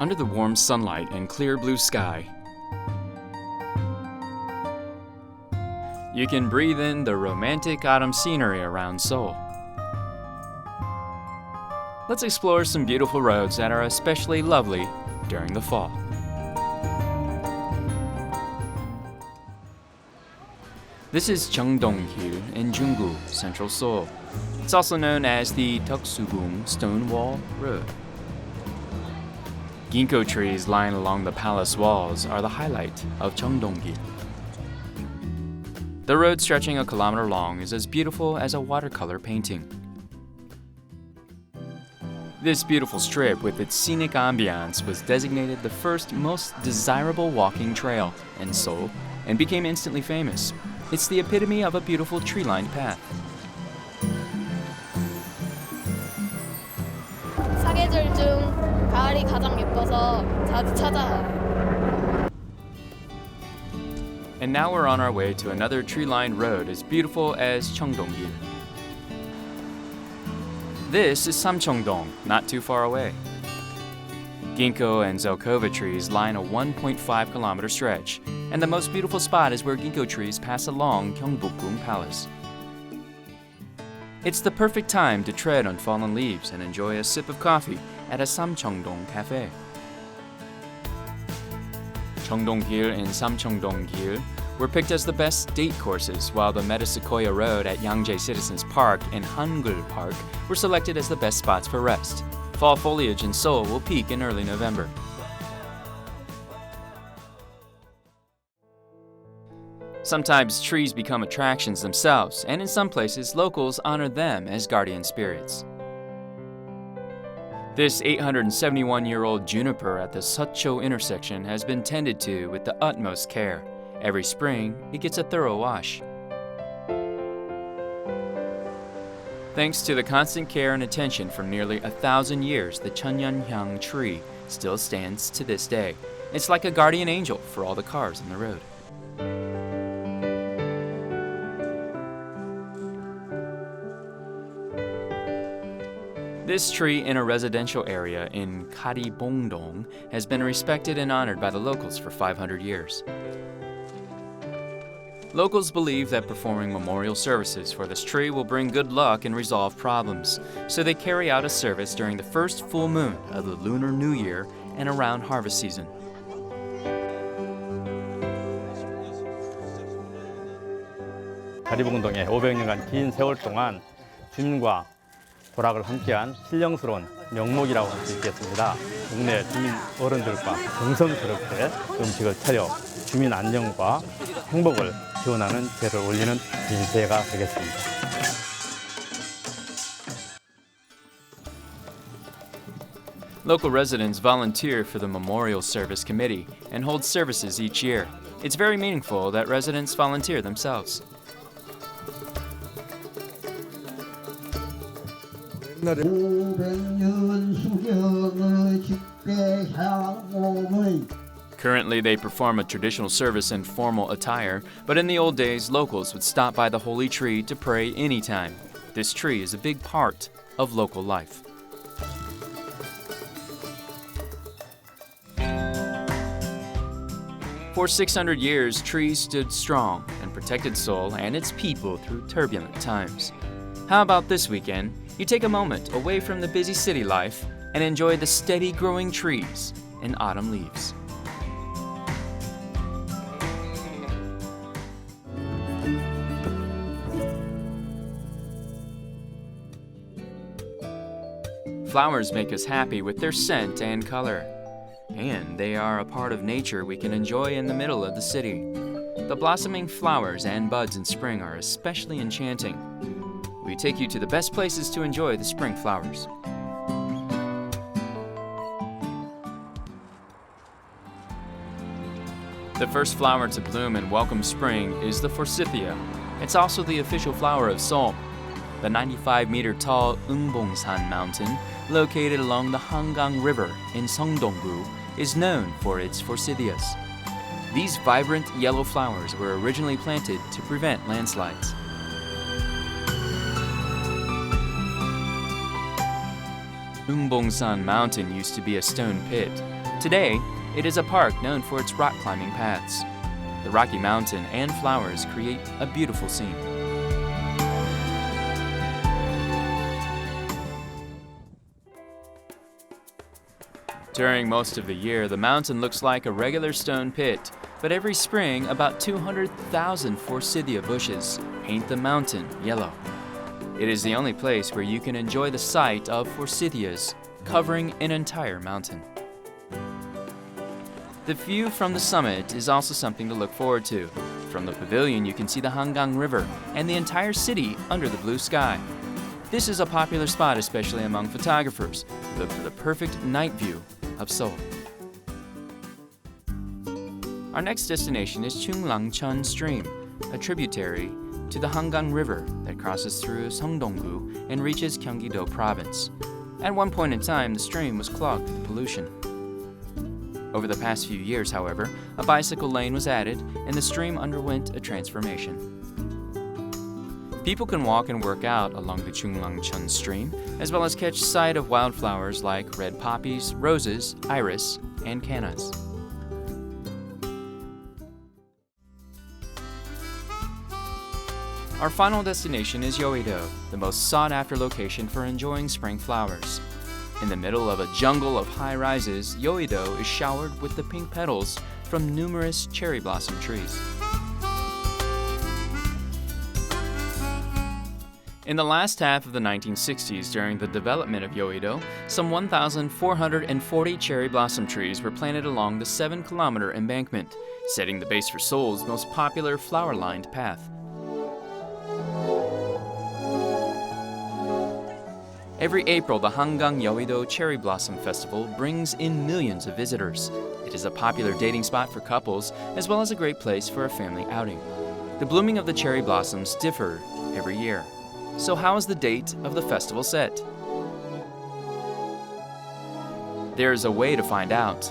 under the warm sunlight and clear blue sky. You can breathe in the romantic autumn scenery around Seoul. Let's explore some beautiful roads that are especially lovely during the fall. This is Jeongdong-gil in Junggu, central Seoul. It's also known as the Deoksugung Stone Wall Road. Ginkgo trees lying along the palace walls are the highlight of Jeongdong-gil. The road stretching a kilometer long is as beautiful as a watercolor painting. This beautiful strip with its scenic ambiance was designated the first most desirable walking trail in Seoul and became instantly famous. It's the epitome of a beautiful tree-lined path. 사계절 중 가을이 가장 예뻐서 자주 찾아와요. And now we're on our way to another tree-lined road as beautiful as Jeongdong-gil. This is Samcheongdong, not too far away. Ginkgo and zelkova trees line a 1.5-kilometer stretch, and the most beautiful spot is where ginkgo trees pass along Gyeongbokgung Palace. It's the perfect time to tread on fallen leaves and enjoy a sip of coffee at a Samcheongdong cafe. Jeongdong-gil and Samcheongdong-gil were picked as the best date courses, while the Metasequoia Road at Yangjae Citizens Park and Hangul Park were selected as the best spots for rest. Fall foliage in Seoul will peak in early November. Sometimes trees become attractions themselves, and in some places, locals honor them as guardian spirits. This 871-year-old juniper at the Seocho intersection has been tended to with the utmost care. Every spring, it gets a thorough wash. Thanks to the constant care and attention for nearly 1,000 years, the Cheonyeonhyang tree still stands to this day. It's like a guardian angel for all the cars on the road. This tree in a residential area in Garibong-dong has been respected and honored by the locals for 500 years. Locals believe that performing memorial services for this tree will bring good luck and resolve problems, so they carry out a service during the first full moon of the Lunar New Year and around harvest season. 가리봉동에 500년간 긴 세월 동안 주민과 도락을 함께한 신령스러운 명목이라고 할 수 있겠습니다. 동네 주민 어른들과 정성스럽게 음식을 차려 주민 안녕과 행복을 기원하는 제를 올리는 인쇄가 되겠습니다. Local residents volunteer for the Memorial Service Committee and hold services each year. It's very meaningful that residents volunteer themselves. Currently, they perform a traditional service in formal attire, but in the old days, locals would stop by the holy tree to pray anytime. This tree is a big part of local life. For 600 years, trees stood strong and protected Seoul and its people through turbulent times. How about this weekend? You take a moment away from the busy city life and enjoy the steady growing trees and autumn leaves. Flowers make us happy with their scent and color, and they are a part of nature we can enjoy in the middle of the city. The blossoming flowers and buds in spring are especially enchanting. We take you to the best places to enjoy the spring flowers. The first flower to bloom and welcome spring is the forsythia. It's also the official flower of Seoul. The 95-meter-tall Inwang Mountain, located along the Hangang River in Seongdong-gu, is known for its forsythias. These vibrant yellow flowers were originally planted to prevent landslides. Bukhansan Mountain used to be a stone pit. Today, it is a park known for its rock climbing paths. The rocky mountain and flowers create a beautiful scene. During most of the year, the mountain looks like a regular stone pit, but every spring, about 200,000 forsythia bushes paint the mountain yellow. It is the only place where you can enjoy the sight of forsythias covering an entire mountain. The view from the summit is also something to look forward to. From the pavilion, you can see the Hangang River and the entire city under the blue sky. This is a popular spot, especially among photographers who look for the perfect night view of Seoul. Our next destination is Cheonglang Stream, a tributary to the Hangang River that crosses through Seongdong-gil and reaches Gyeonggi-do province. At one point in time, the stream was clogged with pollution. Over the past few years, however, a bicycle lane was added and the stream underwent a transformation. People can walk and work out along the Cheonglang Stream, as well as catch sight of wildflowers like red poppies, roses, iris, and cannas. Our final destination is Yeouido, the most sought-after location for enjoying spring flowers. In the middle of a jungle of high-rises, Yeouido is showered with the pink petals from numerous cherry blossom trees. In the last half of the 1960s, during the development of Yeouido, some 1,440 cherry blossom trees were planted along the 7-kilometer embankment, setting the base for Seoul's most popular flower-lined path. Every April, the Hangang Yeouido Cherry Blossom Festival brings in millions of visitors. It is a popular dating spot for couples, as well as a great place for a family outing. The blooming of the cherry blossoms differ every year. So how is the date of the festival set? There is a way to find out.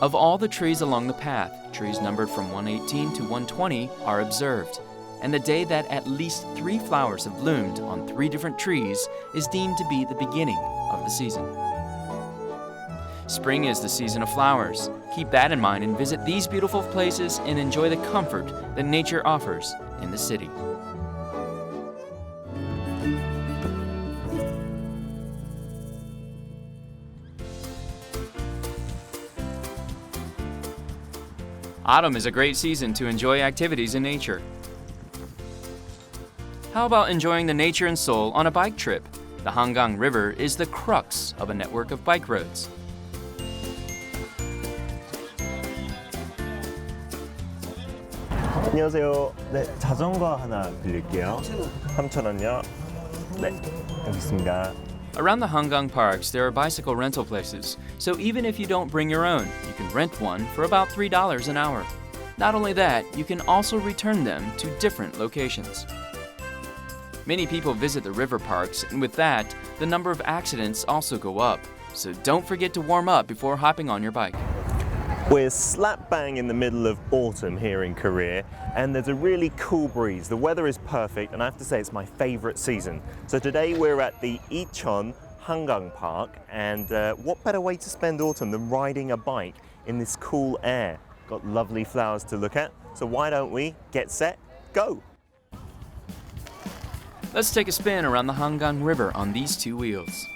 Of all the trees along the path, trees numbered from 118 to 120 are observed, and the day that at least 3 flowers have bloomed on 3 different trees is deemed to be the beginning of the season. Spring is the season of flowers. Keep that in mind and visit these beautiful places and enjoy the comfort that nature offers in the city. Autumn is a great season to enjoy activities in nature. How about enjoying the nature in Seoul on a bike trip? The Hangang River is the crux of a network of bike roads. 안녕하세요. 네, 자전거 하나 빌릴게요. 3,000원요. 네, 여기 있습니다. Around the Hangang parks, there are bicycle rental places, so even if you don't bring your own, you can rent one for about $3 an hour. Not only that, you can also return them to different locations. Many people visit the river parks, and with that, the number of accidents also go up. So don't forget to warm up before hopping on your bike. We're slap bang in the middle of autumn here in Korea, and there's a really cool breeze. The weather is perfect, and I have to say it's my favorite season. So today we're at the Icheon Hangang Park, and what better way to spend autumn than riding a bike in this cool air? Got lovely flowers to look at, so why don't we get set, go! Let's take a spin around the Hangang River on these 2 wheels.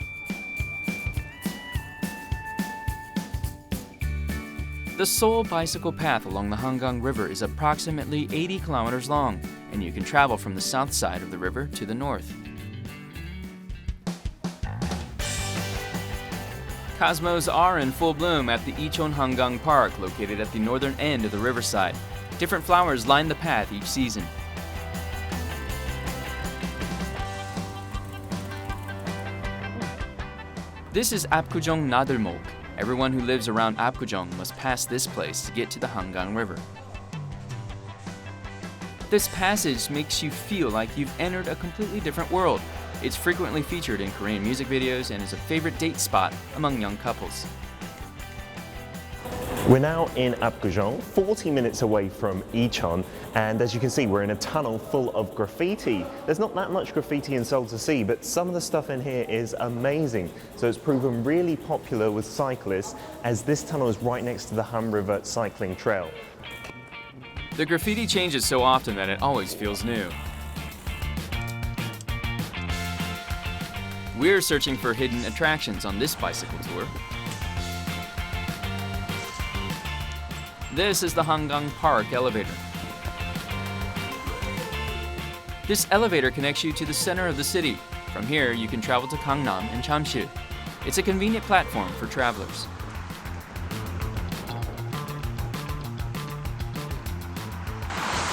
The Seoul bicycle path along the Hangang River is approximately 80 kilometers long, and you can travel from the south side of the river to the north. Cosmos are in full bloom at the Icheon Hangang Park, located at the northern end of the riverside. Different flowers line the path each season. This is Apgujeong Nadelmok. Everyone who lives around Apgujeong must pass this place to get to the Hangang River. This passage makes you feel like you've entered a completely different world. It's frequently featured in Korean music videos and is a favorite date spot among young couples. We're now in Apgujeong, 40 minutes away from Icheon, and as you can see, we're in a tunnel full of graffiti. There's not that much graffiti in Seoul to see, but some of the stuff in here is amazing. So it's proven really popular with cyclists, as this tunnel is right next to the Han River cycling trail. The graffiti changes so often that it always feels new. We're searching for hidden attractions on this bicycle tour. This is the Hangang Park elevator. This elevator connects you to the center of the city. From here, you can travel to Gangnam and Jamsil. It's a convenient platform for travelers.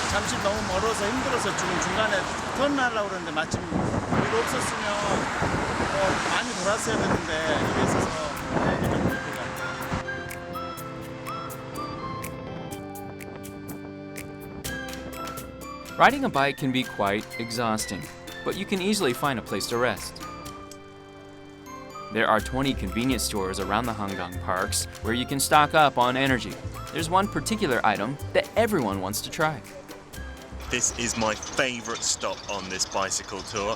잠실 너무 멀어서 힘들어서 지금 중간에 턴하려고 그러는데 마침 이거 없었으면 많이 돌았어야 되는데 이게 있어서 좀 그럴 것 같아요. Riding a bike can be quite exhausting, but you can easily find a place to rest. There are 20 convenience stores around the Hangang Parks where you can stock up on energy. There's one particular item that everyone wants to try. This is my favorite stop on this bicycle tour,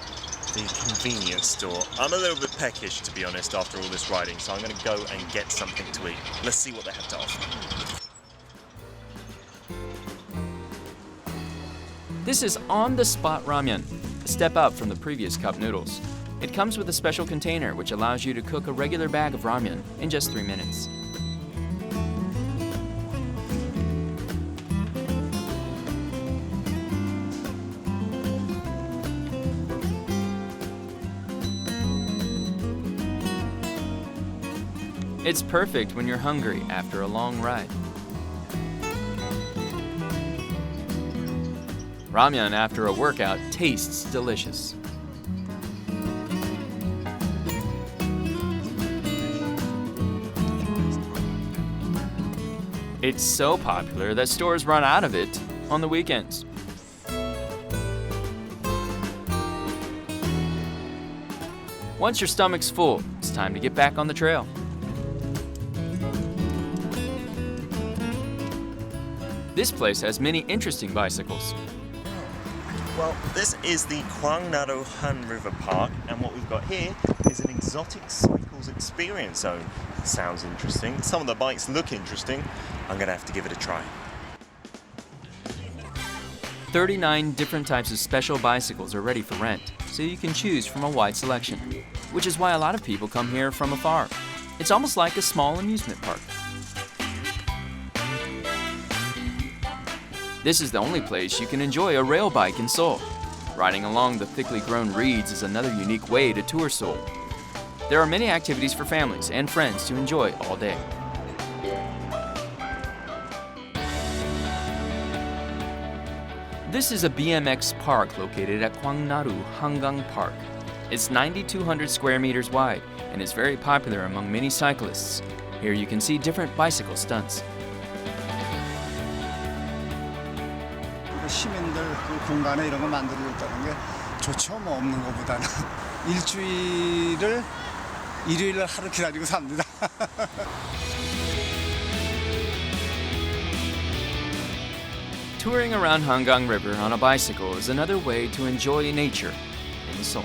the convenience store. I'm a little bit peckish, to be honest, after all this riding, so I'm going to go and get something to eat. Let's see what they have to offer. This is on-the-spot ramyun, a step up from the previous cup noodles. It comes with a special container which allows you to cook a regular bag of ramyun in just 3 minutes. It's perfect when you're hungry after a long ride. Ramyun after a workout tastes delicious. It's so popular that stores run out of it on the weekends. Once your stomach's full, it's time to get back on the trail. This place has many interesting bicycles. Well, this is the Gwangnam Han River Park, and what we've got here is an exotic cycles experience zone. Sounds interesting. Some of the bikes look interesting. I'm going to have to give it a try. 39 different types of special bicycles are ready for rent, so you can choose from a wide selection, which is why a lot of people come here from afar. It's almost like a small amusement park. This is the only place you can enjoy a rail bike in Seoul. Riding along the thickly grown reeds is another unique way to tour Seoul. There are many activities for families and friends to enjoy all day. This is a BMX park located at Gwangnaru Hangang Park. It's 9,200 square meters wide and is very popular among many cyclists. Here you can see different bicycle stunts. 시민들 그 공간에 이런 거 만들고 있다는 게 좋죠. 뭐 없는 것보다는 일요일을 하루 기다리고 삽니다. Touring around Hangang River on a bicycle is another way to enjoy nature in Seoul.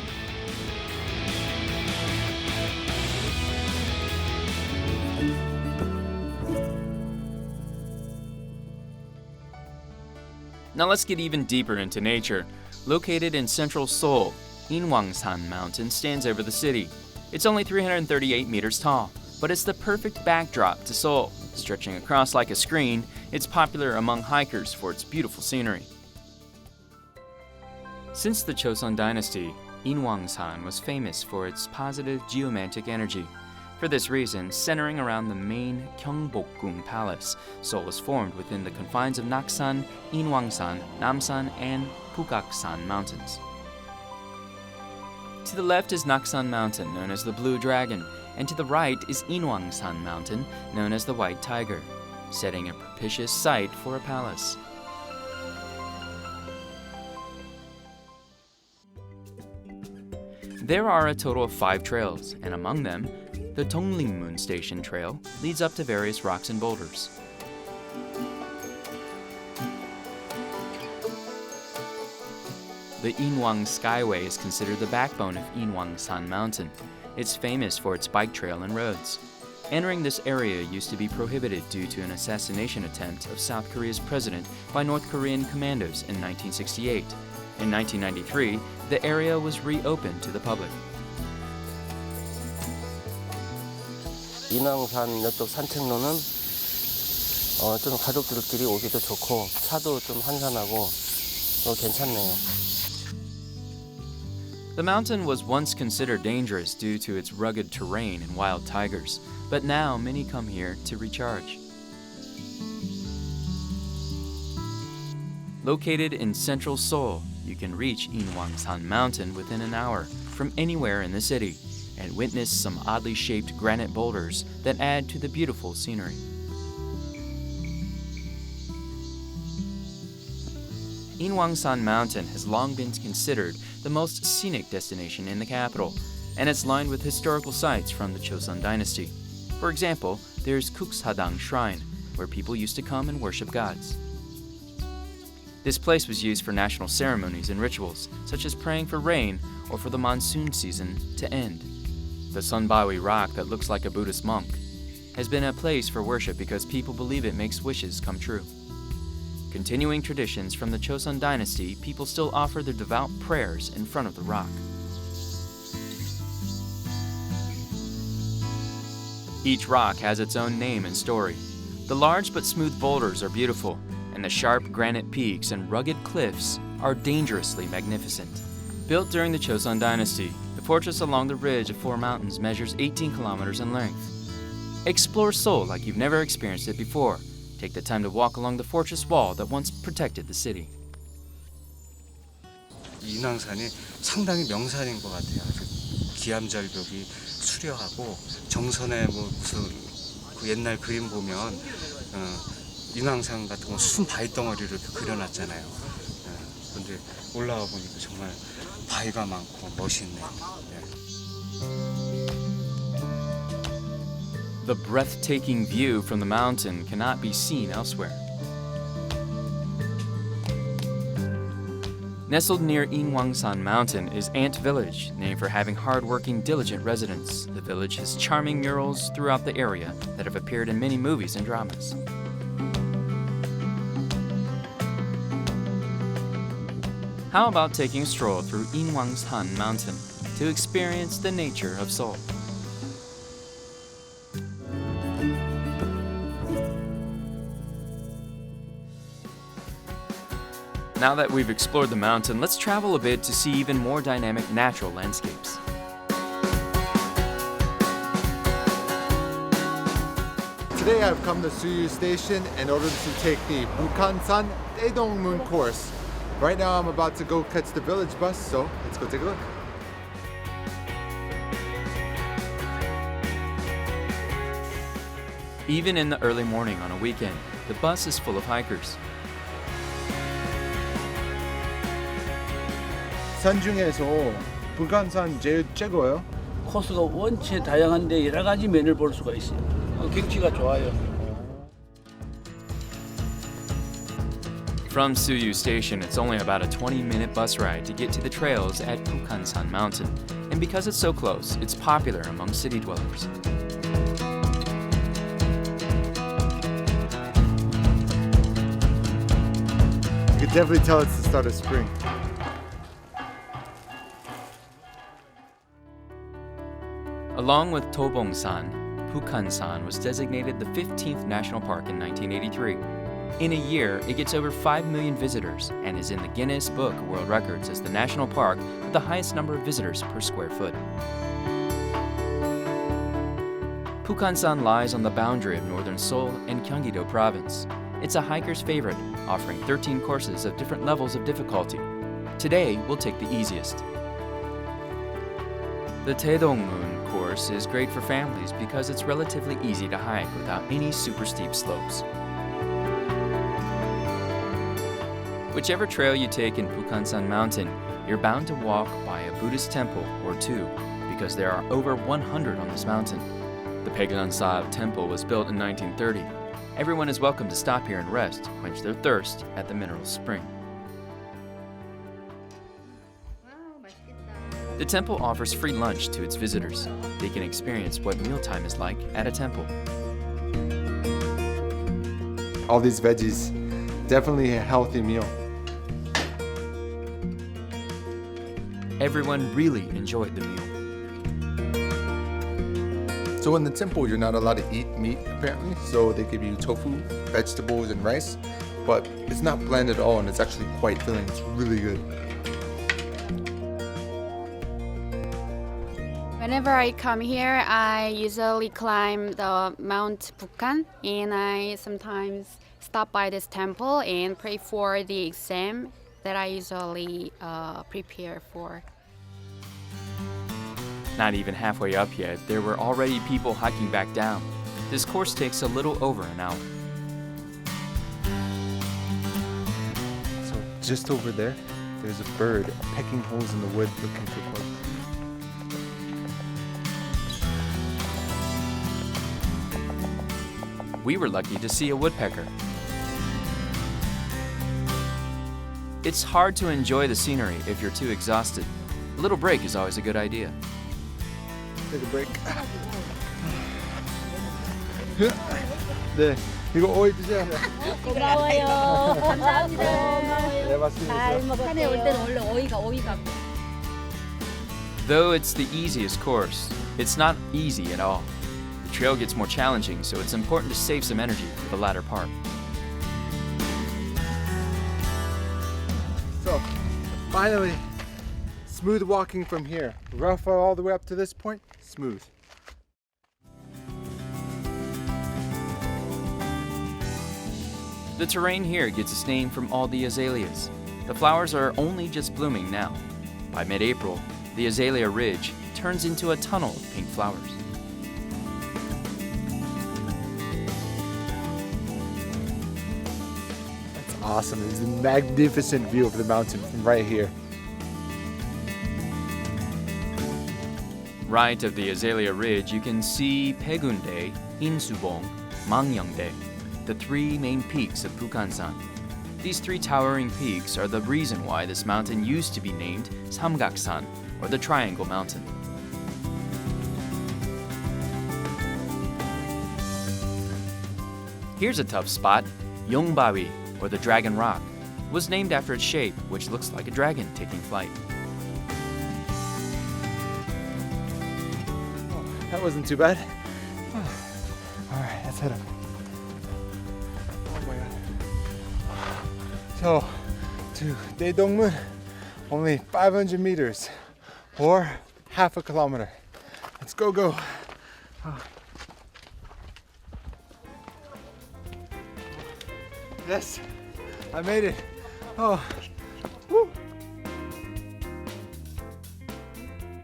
Now let's get even deeper into nature. Located in central Seoul, Inwang Mountain stands over the city. It's only 338 meters tall, but it's the perfect backdrop to Seoul. Stretching across like a screen, it's popular among hikers for its beautiful scenery. Since the Joseon dynasty, Inwangsan was famous for its positive geomantic energy. For this reason, centering around the main Gyeongbokgung Palace, Seoul was formed within the confines of Naksan, Inwangsan, Namsan, and Bukhansan mountains. To the left is Naksan Mountain, known as the Blue Dragon, and to the right is Inwangsan Mountain, known as the White Tiger, setting a propitious site for a palace. There are a total of 5 trails, and among them, the Dongdaemun Station Trail leads up to various rocks and boulders. The Inwang Skyway is considered the backbone of Inwangsan Mountain. It's famous for its bike trail and roads. Entering this area used to be prohibited due to an assassination attempt of South Korea's president by North Korean commandos in 1968. In 1993, the area was reopened to the public. 인왕산 이쪽 산책로는 좀 가족들끼리 오기도 좋고 차도 좀 한산하고 괜찮네요. The mountain was once considered dangerous due to its rugged terrain and wild tigers, but now many come here to recharge. Located in central Seoul, you can reach Inwangsan Mountain within an hour from anywhere in the city and witness some oddly shaped granite boulders that add to the beautiful scenery. Inwangsan Mountain has long been considered the most scenic destination in the capital, and it's lined with historical sites from the Joseon dynasty. For example, there's Kuksadang Shrine, where people used to come and worship gods. This place was used for national ceremonies and rituals, such as praying for rain or for the monsoon season to end. The Sunbawi rock that looks like a Buddhist monk has been a place for worship because people believe it makes wishes come true. Continuing traditions from the Joseon dynasty, people still offer their devout prayers in front of the rock. Each rock has its own name and story. The large but smooth boulders are beautiful, and the sharp granite peaks and rugged cliffs are dangerously magnificent. Built during the Joseon dynasty, the fortress along the ridge of four mountains measures 18 kilometers in length. Explore Seoul like you've never experienced it before. Take the time to walk along the fortress wall that once protected the city. 인왕산이 상당히 명산인 것 같아요. 기암절벽이 수려하고 정선에 무슨 그 옛날 그림 보면 인왕산 같은 거 순 바위 덩어리를 이렇게 그려놨잖아요. 그런데 올라와 보니까 정말 바위가 많고 멋있네요. The breathtaking view from the mountain cannot be seen elsewhere. Nestled near Inwangsan Mountain is Ant Village, named for having hard-working, diligent residents. The village has charming murals throughout the area that have appeared in many movies and dramas. How about taking a stroll through Inwangsan Mountain to experience the nature of Seoul? Now that we've explored the mountain, let's travel a bit to see even more dynamic natural landscapes. Today I've come to Seoul Station in order to take the Bukhansan Dongdaemun course. Right now I'm about to go catch the village bus, so let's go take a look. Even in the early morning on a weekend, the bus is full of hikers. 산 중에서 북한산 제일 최고예요. 코스가 원체 다양한데 여러 가지 면을 볼 수가 있어요. 경치가 좋아요. From Seoul Station, it's only about a 20-minute bus ride to get to the trails at Bukhansan Mountain. And because it's so close, it's popular among city dwellers. You can definitely tell it's the start of spring. Along with Tobongsan, Bukhansan was designated the 15th national park in 1983. In a year, it gets over 5 million visitors and is in the Guinness Book of World Records as the national park with the highest number of visitors per square foot. Bukhansan lies on the boundary of northern Seoul and Gyeonggi-do province. It's a hiker's favorite, offering 13 courses of different levels of difficulty. Today, we'll take the easiest. The Taedongmun course is great for families because it's relatively easy to hike without any super steep slopes. Whichever trail you take in Bukhansan Mountain, you're bound to walk by a Buddhist temple or two because there are over 100 on this mountain. The Paegyeonsa temple was built in 1930. Everyone is welcome to stop here and rest, quench their thirst at the mineral spring. The temple offers free lunch to its visitors. They can experience what mealtime is like at a temple. All these veggies, definitely a healthy meal. Everyone really enjoyed the meal. So in the temple, you're not allowed to eat meat apparently. So they give you tofu, vegetables, and rice, but it's not bland at all, and it's actually quite filling. It's really good. Whenever I come here, I usually climb the Mount Bukhan, and I sometimes stop by this temple and pray for the exam that I usually prepare for. Not even halfway up yet, there were already people hiking back down. This course takes a little over an hour. So just over there, there's a bird pecking holes in the wood looking for bugs. We were lucky to see a woodpecker. It's hard to enjoy the scenery if you're too exhausted. A little break is always a good idea. Take a break. 네, 이거 오이 드세요. 고마워요. 감사합니다. 네, 맛있게 드세요. 산에 올 때는 원래 오이가. Though it's the easiest course, it's not easy at all. The trail gets more challenging, so it's important to save some energy for the latter part. So, finally, smooth walking from here. Rough all the way up to this point, smooth. The terrain here gets its name from all the azaleas. The flowers are only just blooming now. By mid-April, the azalea ridge turns into a tunnel of pink flowers. That's awesome. It's a magnificent view of the mountain from right here. Right of the azalea ridge, you can see Paegundae, Insubong, Mangyongdae, the three main peaks of Bukhansan. These three towering peaks are the reason why this mountain used to be named Samgaksan, or the Triangle Mountain. Here's a tough spot. Yongbawi, or the Dragon Rock, was named after its shape, which looks like a dragon taking flight. That wasn't too bad. All right, let's head up. Oh my God. So, to Daedongmun, only 500 meters, or half a kilometer. Let's go. Yes, I made it. Oh, woo.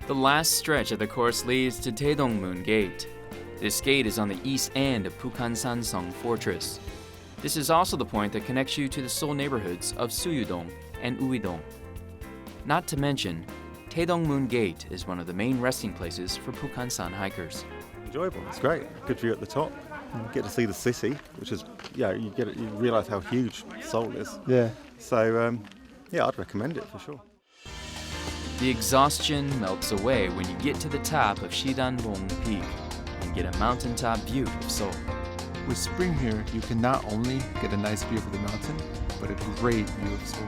The last stretch of the course leads to Taedongmun Gate. This gate is on the east end of Bukhansan Fortress. This is also the point that connects you to the Seoul neighborhoods of Suyudong and Uidong. Not to mention, Taedongmun Gate is one of the main resting places for Bukhansan hikers. Enjoyable, it's great. Good view at the top. You get to see the city, which is, you realise how huge Seoul is. Yeah. So, I'd recommend it for sure. The exhaustion melts away when you get to the top of Shidanbong Peak and get a mountaintop view of Seoul. With spring here, you can not only get a nice view of the mountain, but a great view of Seoul.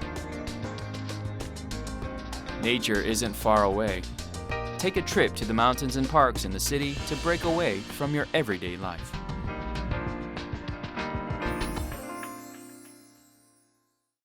Nature isn't far away. Take a trip to the mountains and parks in the city to break away from your everyday life.